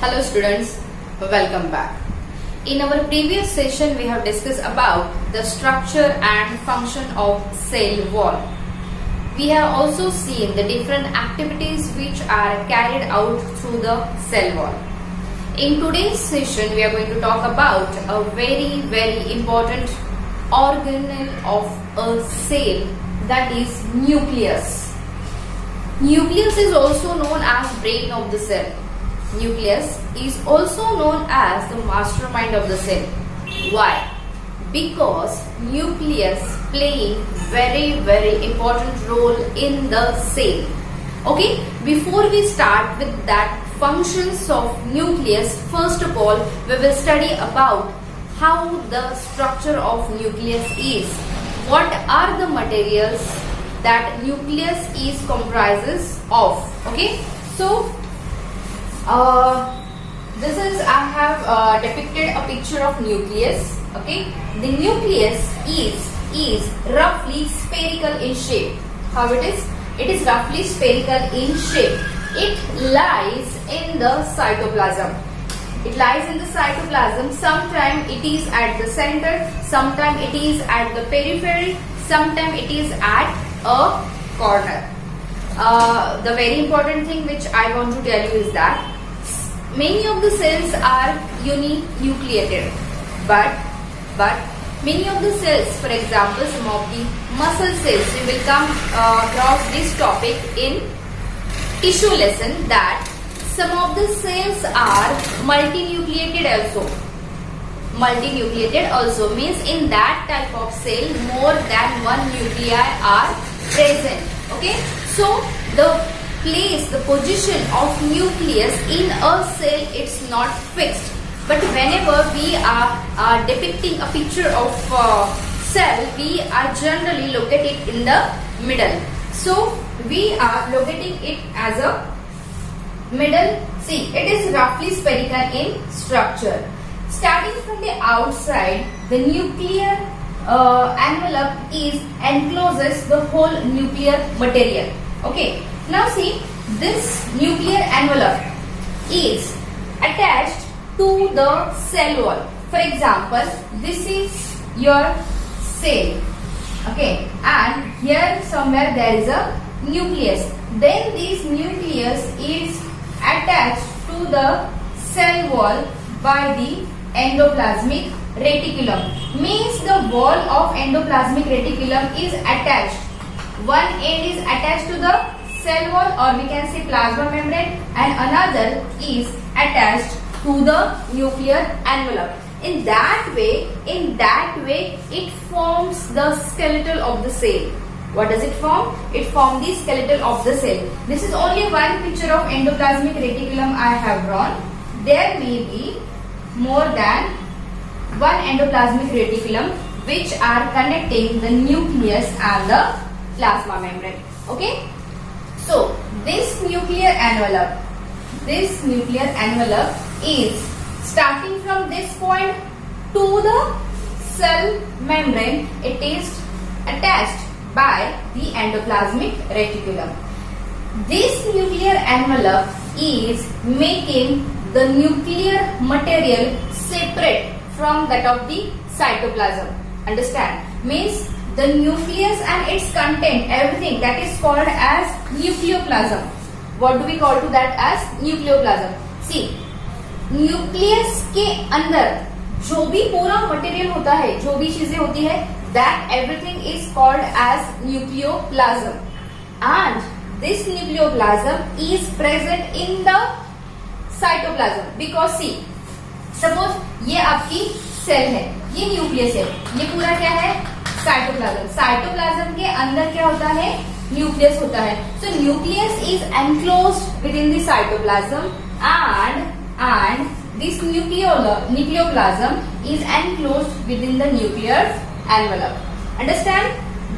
Hello students, welcome back. In our previous session we have discussed about the structure and function of cell wall. We have also seen the different activities which are carried out through the cell wall. In today's session we are going to talk about a very important organelle of a cell, that is nucleus. Nucleus is also known as brain of the cell. Nucleus is also known as the mastermind of the cell. Why? Because nucleus playing very important role in the cell. Okay, before we start with that functions of nucleus, first of all we will study about how the structure of nucleus is. What are the materials that nucleus is comprises of? Okay, so this is I have depicted a picture of nucleus. Okay, the nucleus is roughly spherical in shape. How it is? It is roughly spherical in shape. It lies in the cytoplasm. It lies in the cytoplasm. Sometimes it is at the center, sometimes it is at the periphery, sometimes it is at a corner. The very important thing which I want to tell you is that many of the cells are uninucleated, but many of the cells, for example, some of the muscle cells, we will come across this topic in tissue lesson, that some of the cells are multinucleated also. Multinucleated also means in that type of cell more than one nuclei are present. Okay, so the place, the position of nucleus in a cell, it's not fixed. But whenever we are depicting a picture of cell, we are generally locating it in the middle. So we are locating it as a middle. See, it is roughly spherical in structure. Starting from the outside, the nuclear envelope is encloses the whole nuclear material. Okay. Now see, this nuclear envelope is attached to the cell wall. For example, this is your cell. Okay, and here somewhere there is a nucleus. Then this nucleus is attached to the cell wall by the endoplasmic reticulum. Means the wall of endoplasmic reticulum is attached. One end is attached to the cell wall, or we can say plasma membrane, and another is attached to the nuclear envelope. In that way it forms the skeleton of the cell. What does it form? It forms the skeleton of the cell. This is only one picture of endoplasmic reticulum I have drawn. There may be more than one endoplasmic reticulum which are connecting the nucleus and the plasma membrane. Okay. So this nuclear envelope is starting from this point to the cell membrane. It is attached by the endoplasmic reticulum. This nuclear envelope is making the nuclear material separate from that of the cytoplasm. Understand? Means the nucleus and its content, everything, that is called as nucleoplasm. What do we call to that as nucleoplasm? See, nucleus के अंदर जो भी पूरा material होता है, जो भी चीजें होती है, that everything is called as nucleoplasm. And this nucleoplasm is present in the cytoplasm. Because see, suppose ये आपकी सेल है, ये न्यूक्लियस है, ये पूरा क्या है? साइटोप्लाज्म. साइटोप्लाज्म के अंदर क्या होता है? न्यूक्लियस होता है. So nucleus is enclosed within the cytoplasm, and this nucleoplasm is enclosed within the nuclear envelope. Understand?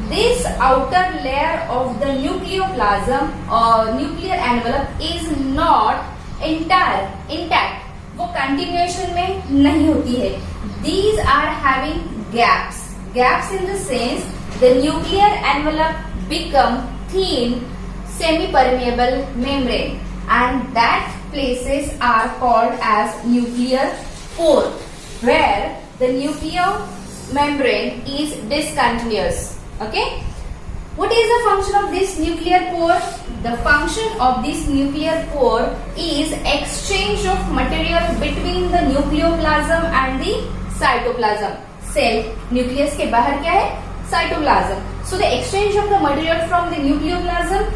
This outer layer of the nucleoplasm or nuclear envelope is not intact. वो continuation में नहीं होती है. These are having gaps. Gaps in the sense the nuclear envelope become thin semi-permeable membrane, and that places are called as nuclear pore, where the nuclear membrane is discontinuous. Okay. What is the function of this nuclear pore? The function of this nuclear pore is exchange of material between the nucleoplasm and the cytoplasm. Cell nucleus के बाहर क्या है? Cytoplasm. So the exchange of the material from the nucleoplasm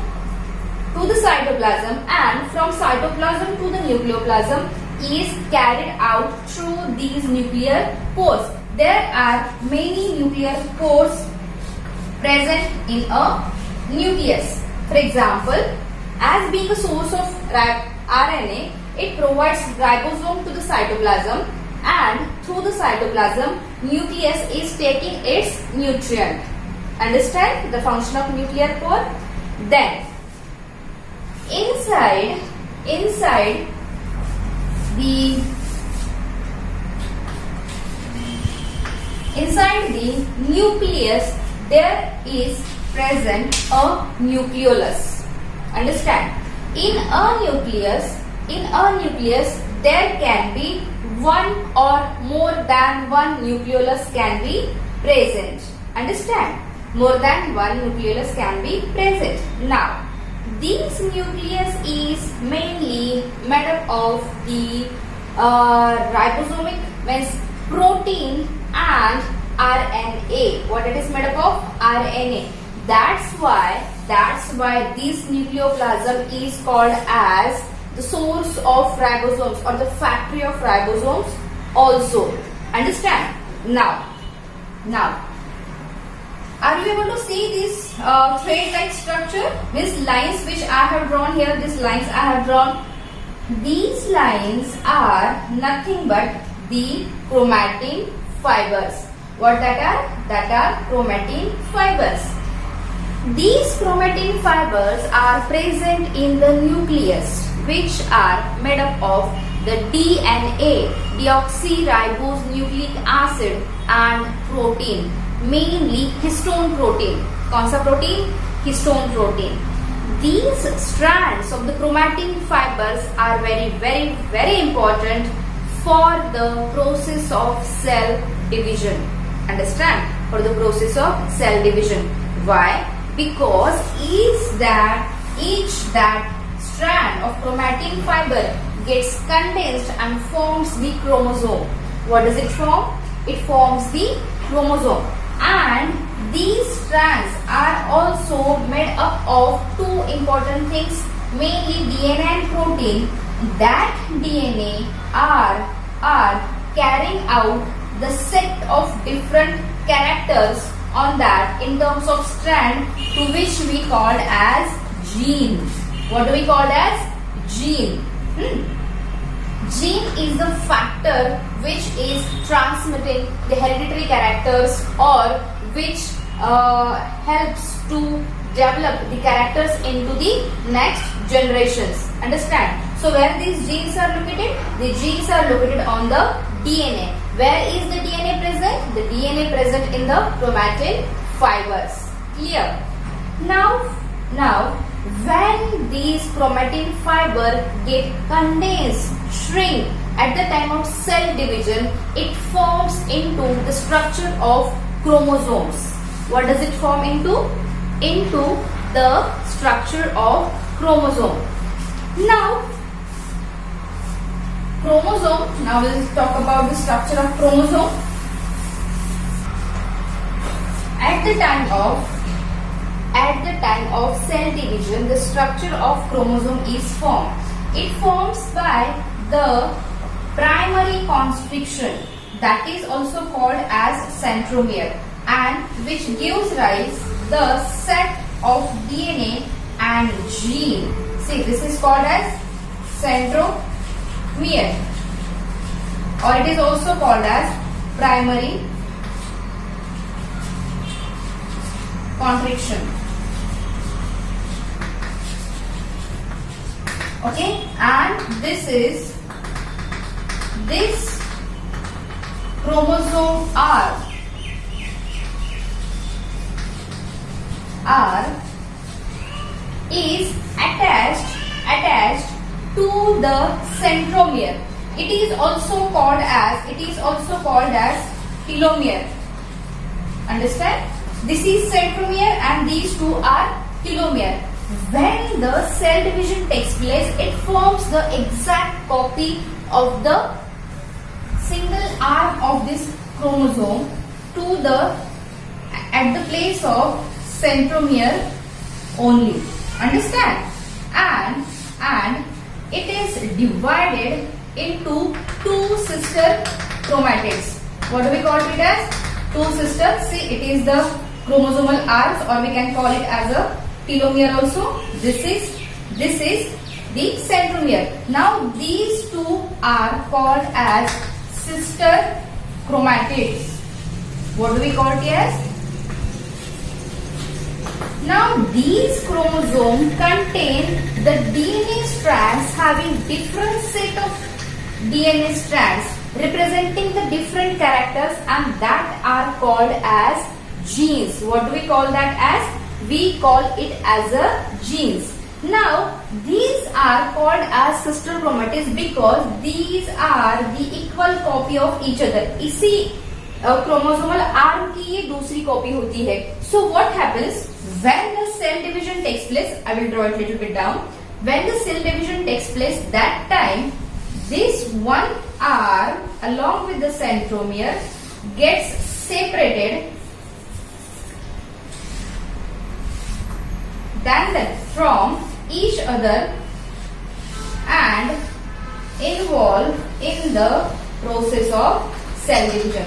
to the cytoplasm and from cytoplasm to the nucleoplasm is carried out through these nuclear pores. There are many nuclear pores present in a nucleus. For example, as being a source of RNA, it provides ribosome to the cytoplasm, and through the cytoplasm, nucleus is taking its nutrient. Understand the function of nuclear pore? Then, inside the nucleus there is present a nucleolus. Understand? In a nucleus there can be one or more than one nucleolus can be present. Understand? More than one nucleolus can be present. Now, this nucleus is mainly made up of the ribosomic means protein and RNA. What it is made up of? RNA. That's why this nucleoplasm is called as the source of ribosomes or the factory of ribosomes also. Understand? Now, are you able to see this thread-like structure? These lines which I have drawn here, these lines I have drawn. These lines are nothing but the chromatin fibers. What that are? That are chromatin fibers. These chromatin fibers are present in the nucleus, which are made up of the DNA, deoxyribonucleic acid, and protein, mainly histone protein. कौन सा protein? Histone protein. These strands of the chromatin fibers are very important for the process of cell division. Understand? For the process of cell division. Why? Because each that strand of chromatin fiber gets condensed and forms the chromosome. What does it form? It forms the chromosome. And these strands are also made up of two important things, mainly DNA and protein. That DNA are carrying out the set of different characters on that in terms of strand, to which we called as gene. What do we call as? Gene. Gene is the factor which is transmitting the hereditary characters, or which helps to develop the characters into the next generations. Understand? So where these genes are located? The genes are located on the DNA. Where is the DNA present? The DNA present in the chromatin fibers. Clear? Now when these chromatin fiber get condensed, shrink at the time of cell division, it forms into the structure of chromosomes. What does it form into? Into the structure of chromosome. Now we'll talk about the structure of chromosome. At the time of cell division, the structure of chromosome is formed. It forms by the primary constriction, that is also called as centromere, and which gives rise the set of DNA and gene. See, this is called as centromere, or it is also called as primary constriction. Okay, and this chromosome R is attached to the centromere. It is also called as telomere. Understand? This is centromere and these two are telomere. When the cell division takes place, it forms the exact copy of the single arm of this chromosome at the place of centromere only. Understand? And it is divided into two sister chromatids. What do we call it as? Two sisters. See, it is the chromosomal arms, or we can call it as a telomere also. This is the centromere. Now these two are called as sister chromatids. What do we call it as? Now these chromosomes contain the DNA strands having different set of DNA strands representing the different characters, and that are called as genes. What do we call that as? We call it as a genes. Now these are called as sister chromatids because these are the equal copy of each other. इसी chromosomal arm की ये दूसरी copy होती है. So what happens when the cell division takes place? I will draw it little bit down. When the cell division takes place, that time this one arm along with the centromere gets separated from each other and involved in the process of cell division.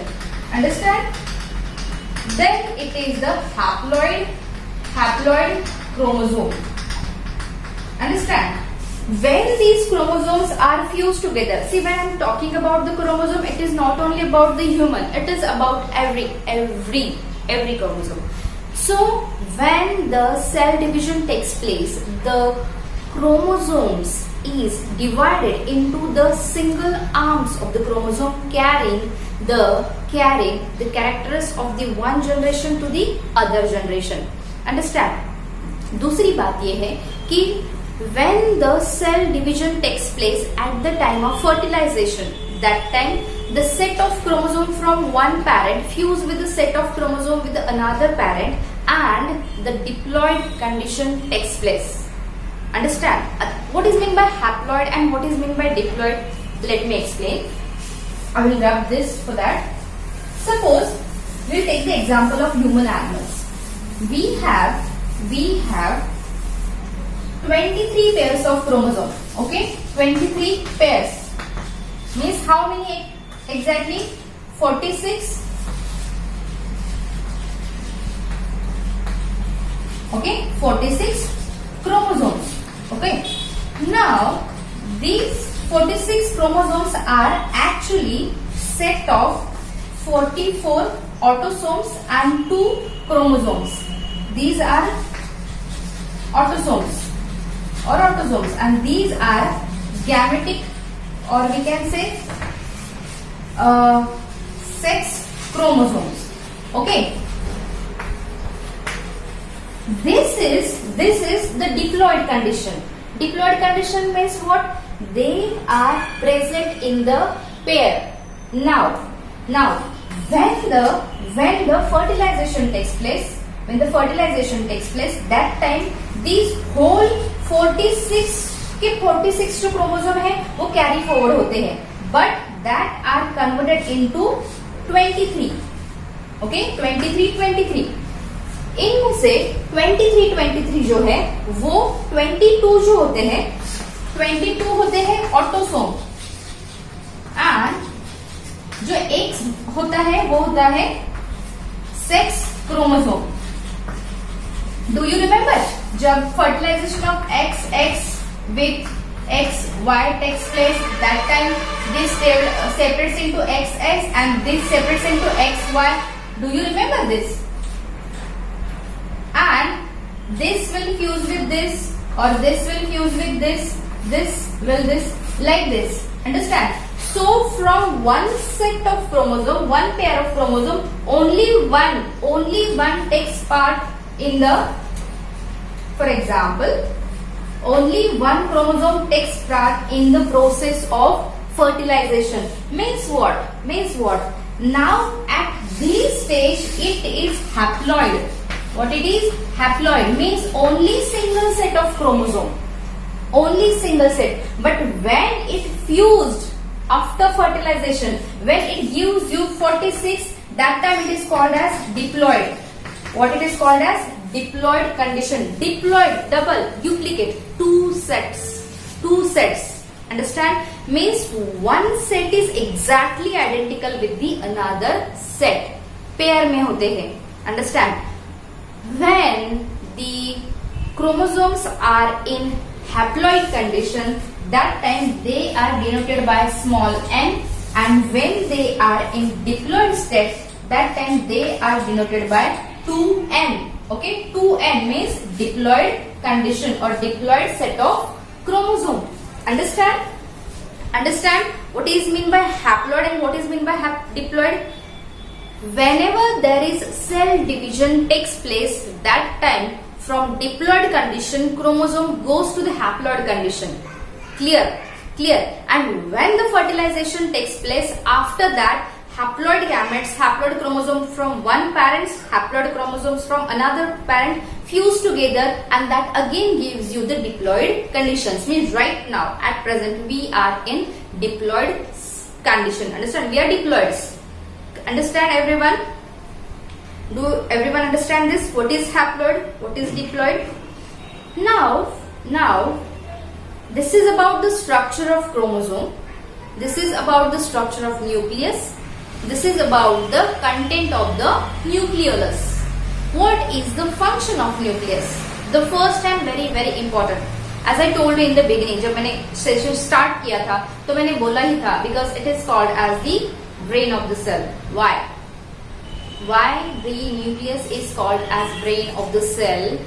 Understand? Then it is the haploid chromosome. Understand? When these chromosomes are fused together, see, when I am talking about the chromosome, it is not only about the human, it is about every chromosome. So when the cell division takes place, the chromosomes is divided into the single arms of the chromosome carrying the characters of the one generation to the other generation. Understand? दूसरी बात ये है कि when the cell division takes place at the time of fertilization, that time the set of chromosome from one parent fuse with the set of chromosome with another parent and the diploid condition takes place. Understand? What is meant by haploid and what is meant by diploid? Let me explain. I will rub this for that. Suppose we will take the example of human animals. We have 23 pairs of chromosome. Okay, 23 pairs means how many exactly? 46. Okay, 46 chromosomes. Okay, now these 46 chromosomes are actually set of 44 autosomes and 2 chromosomes. These are autosomes and these are gametic, or we can say sex chromosomes. Okay, this is the diploid condition. Diploid condition means what? They are present in the pair. Now when the fertilization takes place, that time these whole 46 के 46 जो chromosome है वो carry forward होते हैं, but that are converted into 23. Okay, 23 इनमें से 23 जो है वो 22 जो होते हैं 22 होते हैं ऑटोसोम, एंड जो एक होता है वो होता है sex chromosome. Do you remember जब fertilisation of XX with XY takes place, that time this separates into XX and this separates into XY. Do you remember this? And this will fuse with this, or this will fuse with this, like this. Understand? So from one set of chromosome, one pair of chromosome, only one takes part in the, for example, only one chromosome takes part in the process of fertilization. Means what? Now at this stage it is haploid. What it is? Haploid means only single set of chromosome. Only single set. But when it fused after fertilization, when it gives you 46, that time it is called as diploid. What it is called as? Diploid condition. Diploid, double, duplicate, two sets. Understand? Means one set is exactly identical with the another set. Pair में होते हैं. Understand? When the chromosomes are in haploid condition, that time they are denoted by small n, and when they are in diploid state, that time they are denoted by 2n. Okay, 2n means diploid condition or diploid set of chromosome. Understand? Understand what is mean by haploid and what is mean by diploid? Whenever there is cell division takes place, that time from diploid condition chromosome goes to the haploid condition. Clear? And when the fertilization takes place, after that haploid gametes, haploid chromosome from one parent, haploid chromosomes from another parent fuse together, and that again gives you the diploid conditions. Means right now at present we are in diploid condition. Understand? We are diploids. Understand everyone? Do everyone understand this? What is haploid? What is diploid? Now this is about the structure of chromosome. This is about the structure of nucleus. This is about the content of the nucleolus. What is the function of nucleus? The first and very important. As I told you in the beginning, जब मैंने session start किया था, तो मैंने बोला ही था because it is called as the brain of the cell. Why? Why the nucleus is called as brain of the cell?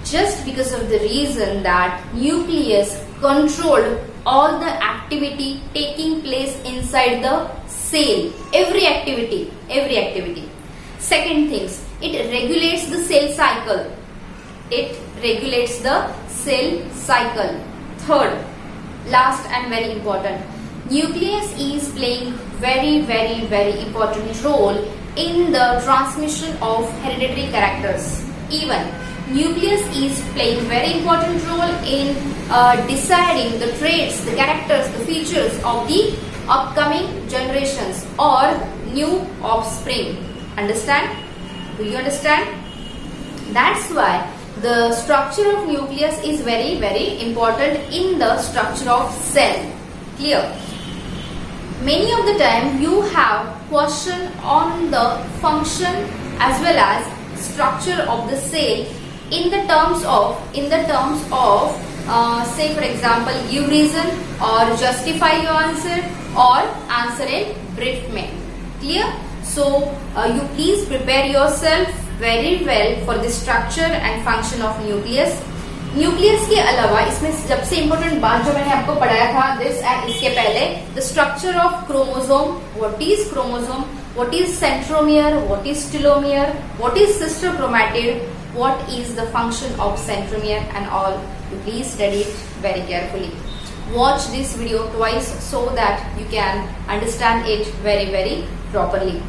Just because of the reason that nucleus controlled all the activity taking place inside the cell. Every activity. Second things, it regulates the cell cycle. Third, last and very important, nucleus is playing very important role in the transmission of hereditary characters. Even nucleus is playing very important role in deciding the traits, the characters, the features of the upcoming generations or new offspring. Understand? Do you understand? That's why the structure of nucleus is very important in the structure of cell. Clear? Many of the time you have question on the function as well as structure of the cell in the terms of say for example give reason or justify your answer or answer in brief में. Clear? So you please prepare yourself very well for the structure and function of nucleus. Nucleus के अलावा इसमें सबसे important बात जो मैंने आपको पढ़ाया था दिस एंड इसके पहले the structure of chromosome. What is chromosome, what is centromere, what is telomere, what is sister chromatid, what is the function of centromere and all. You please study it very carefully. Watch this video twice so that you can understand it very properly.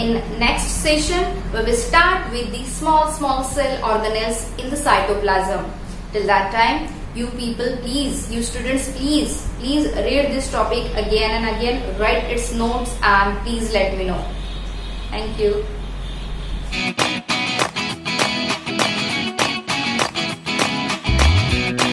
In next session, we will start with the small cell organelles in the cytoplasm. Till that time, you people please, you students please read this topic again and again, write its notes and please let me know. Thank you.